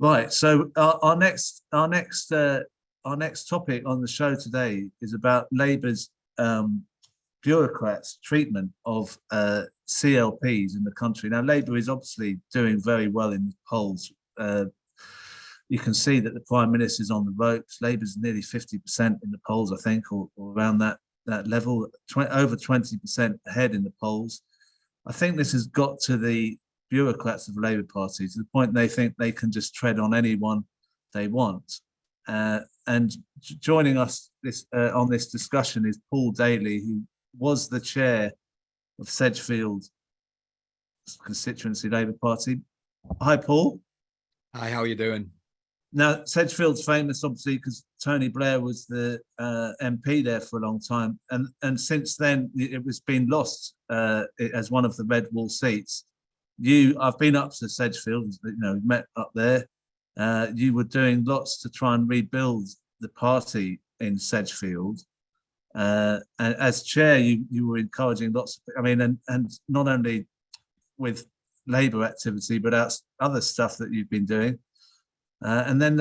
Right. So our next topic on the show today is about Labour's bureaucrats' treatment of CLPs in the country. Now, Labour is obviously doing very well in the polls. You can see that the Prime Minister is on the ropes. Labour's nearly 50% in the polls, I think, or around that level, over 20% ahead in the polls. I think this has got to the bureaucrats of the Labour Party to the point they think they can just tread on anyone they want. And joining us on this discussion is Paul Daly, who was the chair of Sedgefield constituency Labour Party. Hi, Paul. Hi, how are you doing? Now, Sedgefield's famous, obviously, because Tony Blair was the MP there for a long time, and since then it was been lost as one of the red wall seats. I've been up to Sedgefield, met up there. You were doing lots to try and rebuild the party in Sedgefield, and as chair, you were encouraging lots of, and not only with Labour activity, but other stuff that you've been doing. And then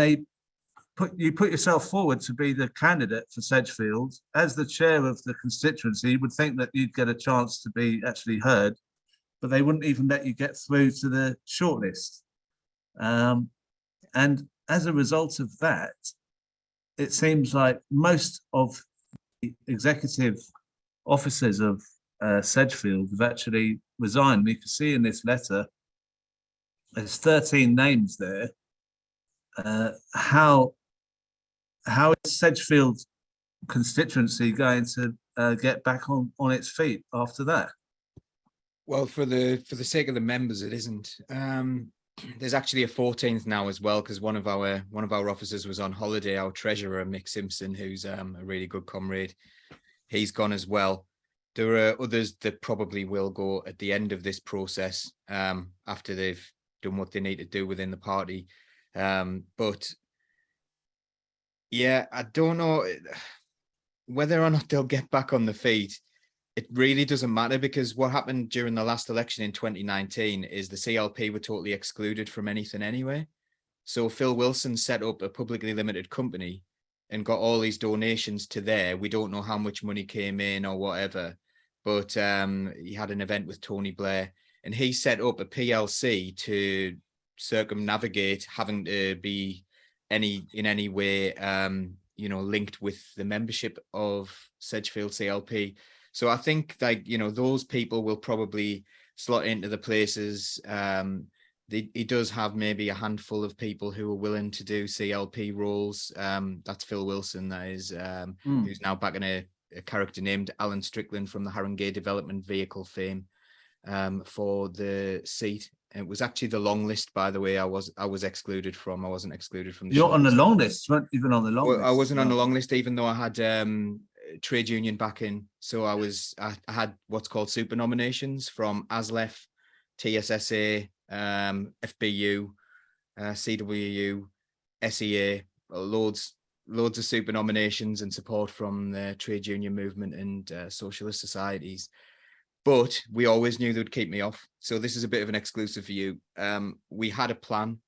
you put yourself forward to be the candidate for Sedgefield as the chair of the constituency. You would think that you'd get a chance to be actually heard, but they wouldn't even let you get through to the shortlist. And as a result of that, it seems like most of the executive officers of Sedgefield have actually resigned. We can see in this letter, there's 13 names there. How is Sedgefield constituency going to get back on its feet after that? Well, for the sake of the members, it isn't. There's actually a 14th now as well, because one of our officers was on holiday. Our treasurer, Mick Simpson, who's a really good comrade, he's gone as well. There are others that probably will go at the end of this process after they've done what they need to do within the party. But yeah, I don't know whether or not they'll get back on the feet. It really doesn't matter, because what happened during the last election in 2019 is the CLP were totally excluded from anything anyway. So Phil Wilson set up a publicly limited company and got all these donations to there. We don't know how much money came in or whatever, but he had an event with Tony Blair, and he set up a PLC to circumnavigate having to be in any way linked with the membership of Sedgefield CLP. So I think those people will probably slot into the places. He does have maybe a handful of people who are willing to do CLP roles. That's Phil Wilson, that is, who's now back in a character named Alan Strickland from the Haringey Development Vehicle fame for the seat. It was actually the long list, by the way. I was excluded from. I wasn't excluded from. You're on the long list. You weren't even on the long list. I wasn't on the long list, even though I had trade union backing. So I had what's called super nominations from ASLEF, TSSA, FBU, CWU, SEA, loads of super nominations and support from the trade union movement and socialist societies. But we always knew they would keep me off. So this is a bit of an exclusive for you. We had a plan.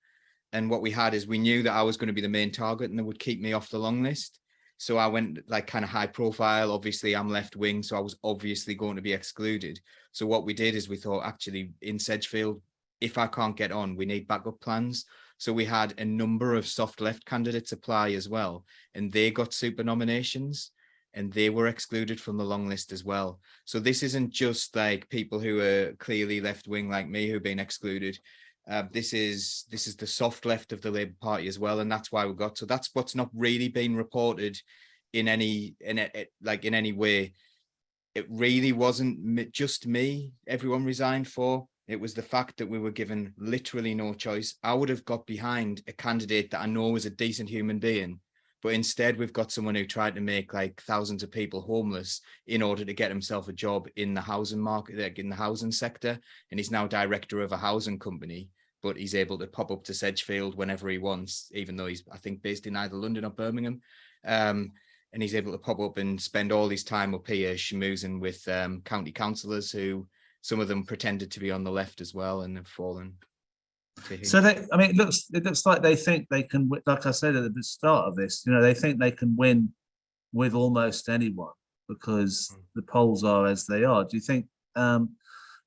And what we had is we knew that I was going to be the main target and they would keep me off the long list. So I went like kind of high profile. Obviously, I'm left wing, so I was obviously going to be excluded. So what we did is we thought, actually, in Sedgefield, if I can't get on, we need backup plans. So we had a number of soft left candidates apply as well. And they got super nominations. And they were excluded from the long list as well. So this isn't just like people who are clearly left wing like me who've been excluded. This is the soft left of the Labour Party as well, and that's why we got. So that's what's not really been reported in any way. It really wasn't just me. Everyone resigned for. It was the fact that we were given literally no choice. I would have got behind a candidate that I know was a decent human being. But instead, we've got someone who tried to make like thousands of people homeless in order to get himself a job in the housing market, like in the housing sector. And he's now director of a housing company, but he's able to pop up to Sedgefield whenever he wants, even though he's, I think, based in either London or Birmingham. And he's able to pop up and spend all his time up here schmoozing with county councillors who some of them pretended to be on the left as well and have fallen. So I mean, it looks like they think they can, like I said at the start of this, they think they can win with almost anyone because the polls are as they are. Do you think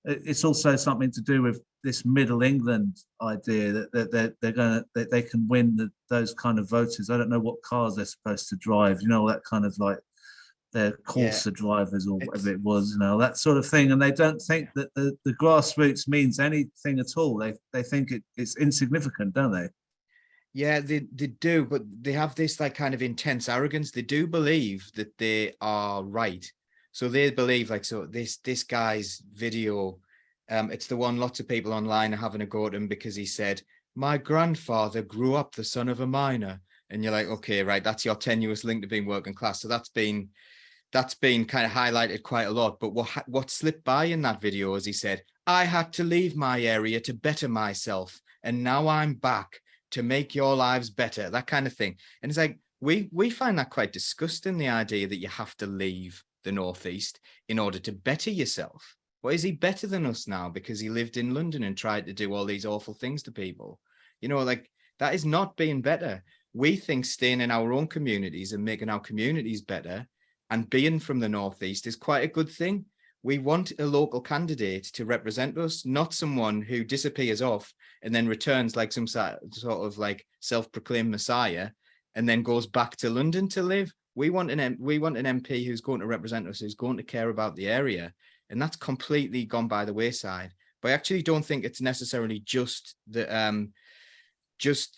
it's also something to do with this Middle England idea that they can win those kind of voters? I don't know what cars they're supposed to drive, that kind of like their Corsa drivers or whatever it was, that sort of thing. And they don't think that the grassroots means anything at all. They think it's insignificant, don't they? Yeah, they do, but they have this like kind of intense arrogance. They do believe that they are right. So they believe this guy's video, it's the one lots of people online are having a go at him because he said, my grandfather grew up the son of a miner. And you're like, okay, right, that's your tenuous link to being working class. So that's been kind of highlighted quite a lot. But what slipped by in that video is he said, I had to leave my area to better myself. And now I'm back to make your lives better, that kind of thing. And it's like, we find that quite disgusting, the idea that you have to leave the Northeast in order to better yourself. Well, is he better than us now because he lived in London and tried to do all these awful things to people? Like that is not being better. We think staying in our own communities and making our communities better and being from the Northeast is quite a good thing. We want a local candidate to represent us, not someone who disappears off and then returns like some sort of like self-proclaimed messiah and then goes back to London to live. We want an MP who's going to represent us, who's going to care about the area. And that's completely gone by the wayside. But I actually don't think it's necessarily just the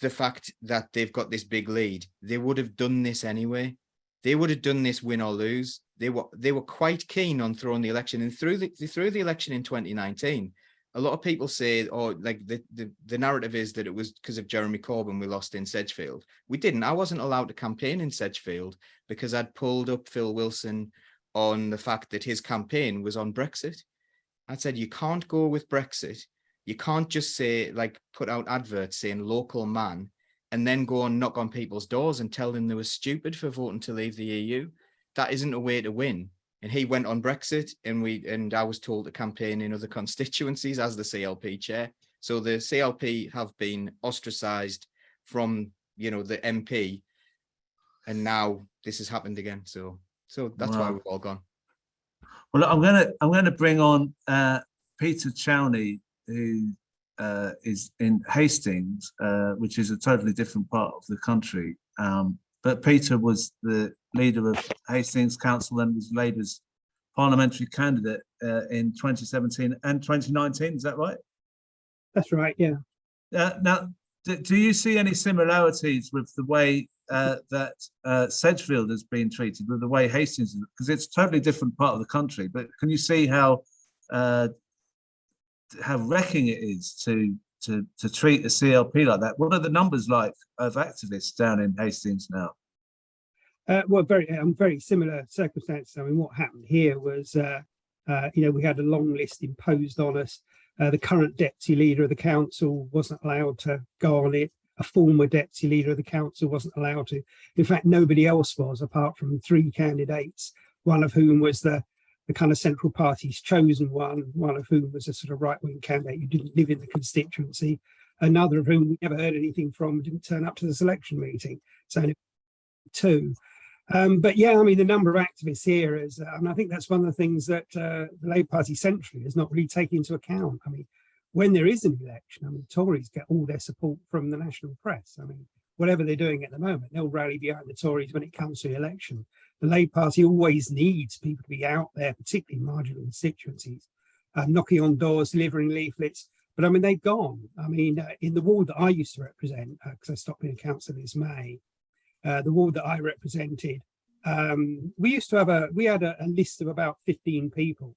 fact that they've got this big lead. They would have done this anyway. They would have done this win or lose. They were quite keen on throwing the election. And through the election in 2019, a lot of people say, like the narrative is that it was because of Jeremy Corbyn we lost in Sedgefield. We didn't. I wasn't allowed to campaign in Sedgefield because I'd pulled up Phil Wilson on the fact that his campaign was on Brexit. I said, you can't go with Brexit. You can't just say, like, put out adverts saying local man and then go and knock on people's doors and tell them they were stupid for voting to leave the EU. That isn't a way to win. And he went on Brexit and I was told to campaign in other constituencies as the CLP chair. So the CLP have been ostracized from, the MP. And now this has happened again. So that's why we've all gone. Well, I'm going to bring on Peter Chowney, who is in Hastings, which is a totally different part of the country. But Peter was the leader of Hastings Council and was Labour's parliamentary candidate in 2017 and 2019. Is that right? That's right, yeah. Now, do you see any similarities with the way that Sedgefield has been treated, with the way Hastings is? Because it's a totally different part of the country, but can you see how wrecking it is to treat the CLP like that? What are the numbers like of activists down in Hastings now? Well, very similar circumstances. I mean, what happened here was, we had a long list imposed on us. The current deputy leader of the council wasn't allowed to go on it. A former deputy leader of the council wasn't allowed to. In fact, nobody else was, apart from 3 candidates, one of whom was the kind of central party's chosen one of whom was a sort of right-wing candidate who didn't live in the constituency, another of whom we never heard anything from, didn't turn up to the selection meeting. So 2. But yeah, I mean, the number of activists here is, and I think that's one of the things that the Labour Party centrally is not really taking into account. I mean, when there is an election, I mean, Tories get all their support from the national press. I mean, whatever they're doing at the moment, they'll rally behind the Tories when it comes to the election. The Labour Party always needs people to be out there, particularly in marginal constituencies, knocking on doors, delivering leaflets. But I mean, they've gone. I mean, in the ward that I used to represent, because I stopped being a councillor this May, the ward that I represented, we had a list of about 15 people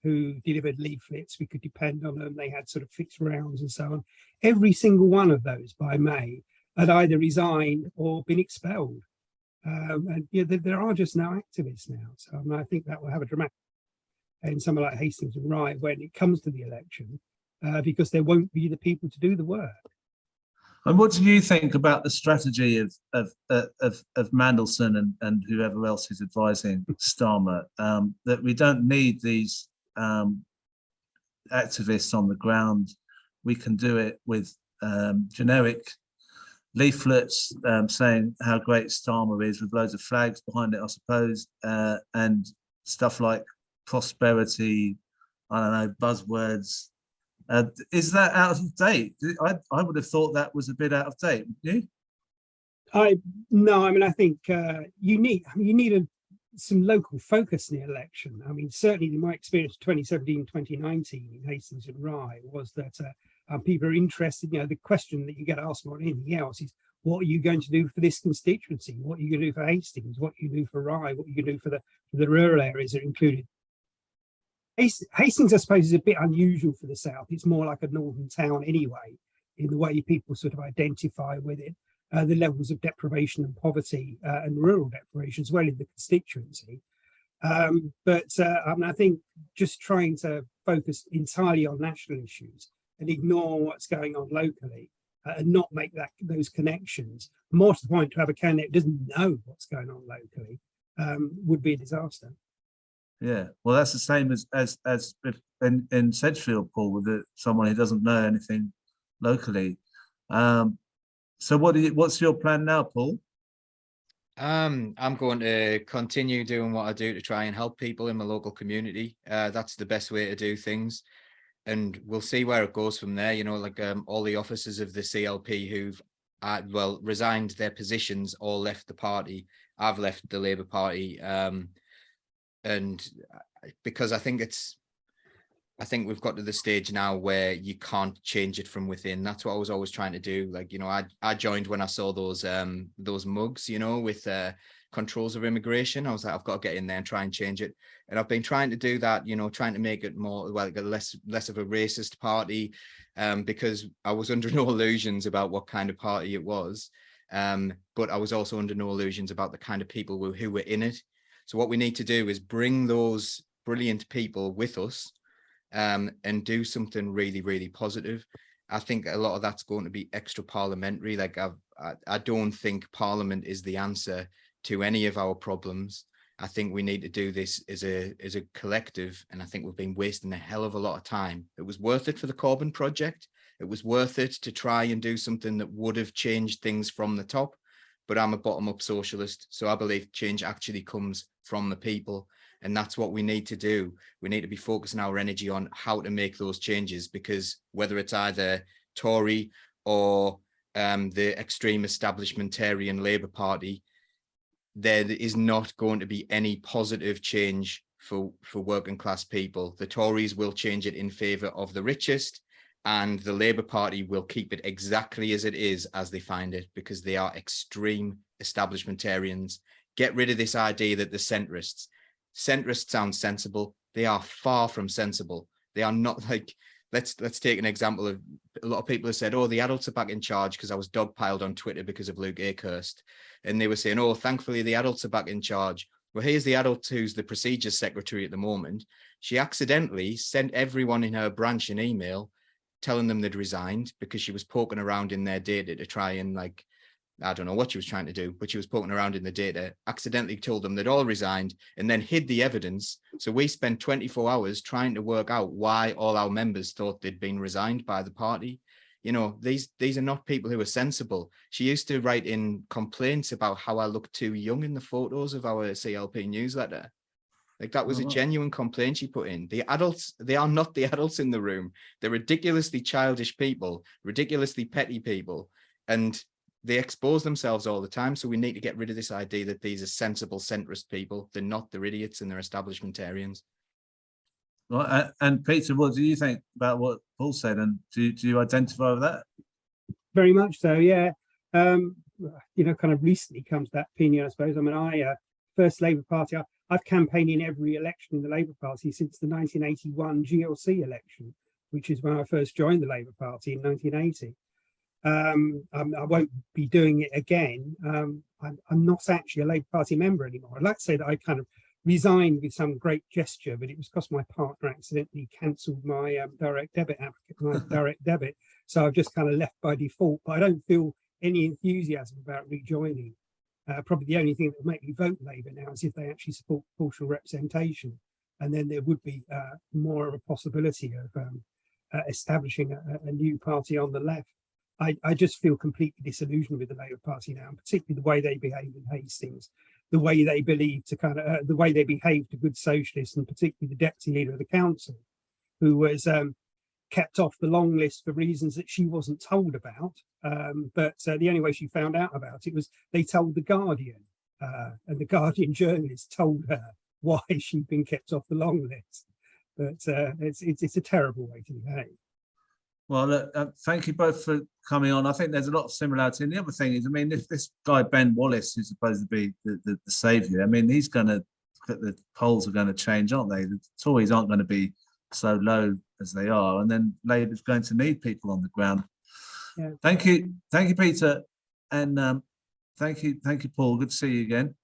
who delivered leaflets. We could depend on them. They had sort of fixed rounds and so on. Every single one of those by May had either resigned or been expelled. And there are just no activists now. So I mean, I think that will have a dramatic in somewhere like Hastings and Rye when it comes to the election, because there won't be the people to do the work. And what do you think about the strategy of Mandelson and whoever else is advising Starmer, that we don't need these activists on the ground? We can do it with generic leaflets saying how great Starmer is, with loads of flags behind it, I suppose, and stuff like prosperity, I don't know, buzzwords. Is that out of date? I would have thought that was a bit out of date, wouldn't you? No, I mean, I think you need some local focus in the election. I mean, certainly in my experience 2017, 2019 in Hastings and Rye was that people are interested. You know, the question that you get asked more than anything else is, what are you going to do for this constituency? What are you going to do for Hastings? What are you going to do for Rye? What are you going to do for the rural areas that are included? Hastings, I suppose, is a bit unusual for the South. It's more like a northern town anyway, in the way people sort of identify with it. The levels of deprivation and poverty and rural deprivation as well in the constituency. I mean, I think just trying to focus entirely on national issues and ignore what's going on locally and not make those connections, more to the point, to have a candidate who doesn't know what's going on locally would be a disaster. Yeah, well, that's the same as in Sedgefield, Paul, with someone who doesn't know anything locally. So what's your plan now, Paul? I'm going to continue doing what I do to try and help people in my local community. That's the best way to do things, and we'll see where it goes from there. You know, like all the officers of the CLP who've resigned their positions all left the party. I've left the Labour Party, and because I think we've got to the stage now where you can't change it from within. That's what I was always trying to do. Like, you know, I joined when I saw those mugs, you know, with controls of immigration. I was like, I've got to get in there and try and change it. And I've been trying to do that, you know, trying to make it more, well, less of a racist party, because I was under no illusions about what kind of party it was. But I was also under no illusions about the kind of people who were in it. So what we need to do is bring those brilliant people with us, and do something really, really positive. I think a lot of that's going to be extra parliamentary. Like I don't think Parliament is the answer to any of our problems. I think we need to do this as a collective, and I think we've been wasting a hell of a lot of time. It was worth it for the Corbyn project. It was worth it to try and do something that would have changed things from the top. But I'm a bottom-up socialist, so I believe change actually comes from the people. And that's what we need to do. We need to be focusing our energy on how to make those changes, because whether it's either Tory or the extreme establishmentarian Labour Party, there is not going to be any positive change for working class people. The Tories will change it in favour of the richest, and the Labour Party will keep it exactly as it is as they find it, because they are extreme establishmentarians. Get rid of this idea that the centrists sound sensible. They are far from sensible. They are not. Like, let's take an example of, a lot of people have said, oh, the adults are back in charge, because I was dogpiled on Twitter because of Luke Akehurst, and they were saying, oh, thankfully the adults are back in charge. Well, here's the adult who's the procedures secretary at the moment. She accidentally sent everyone in her branch an email telling them they'd resigned, because she was poking around in their data to try and, like, I don't know what she was trying to do, but she was poking around in the data, accidentally told them they'd all resigned, and then hid the evidence. So we spent 24 hours trying to work out why all our members thought they'd been resigned by the party. You know, these are not people who are sensible. She used to write in complaints about how I look too young in the photos of our CLP newsletter. Like, that was a genuine complaint she put in. The adults, they are not the adults in the room. They're ridiculously childish people, ridiculously petty people, and they expose themselves all the time. So we need to get rid of this idea that these are sensible centrist people. They're not. They're idiots and they're establishmentarians. Well, and Peter, what do you think about what Paul said? And do you identify with that? Very much so, yeah. You know, kind of recently come to that opinion, I suppose. I mean, first Labour Party, I've campaigned in every election in the Labour Party since the 1981 GLC election, which is when I first joined the Labour Party in 1980. I won't be doing it again. I'm not actually a Labour Party member anymore. I'd like to say that I kind of resigned with some great gesture, but it was because my partner accidentally cancelled my direct debit. So I've just kind of left by default, but I don't feel any enthusiasm about rejoining. Probably the only thing that would make me vote Labour now is if they actually support proportional representation, and then there would be more of a possibility of establishing a new party on the left. I just feel completely disillusioned with the Labour Party now, and particularly the way they behave in Hastings, the way they believe to the way they behave to good socialists, and particularly the deputy leader of the council, who was kept off the long list for reasons that she wasn't told about. But the only way she found out about it was they told the Guardian, and the Guardian journalist told her why she'd been kept off the long list. But it's a terrible way to behave. Well, look, thank you both for coming on. I think there's a lot of similarity. And the other thing is, I mean, if this guy, Ben Wallace, who's supposed to be the saviour, I mean, the polls are going to change, aren't they? The Tories aren't going to be so low as they are. And then Labour's going to need people on the ground. Yeah. Thank you, Peter. And thank you, Paul. Good to see you again.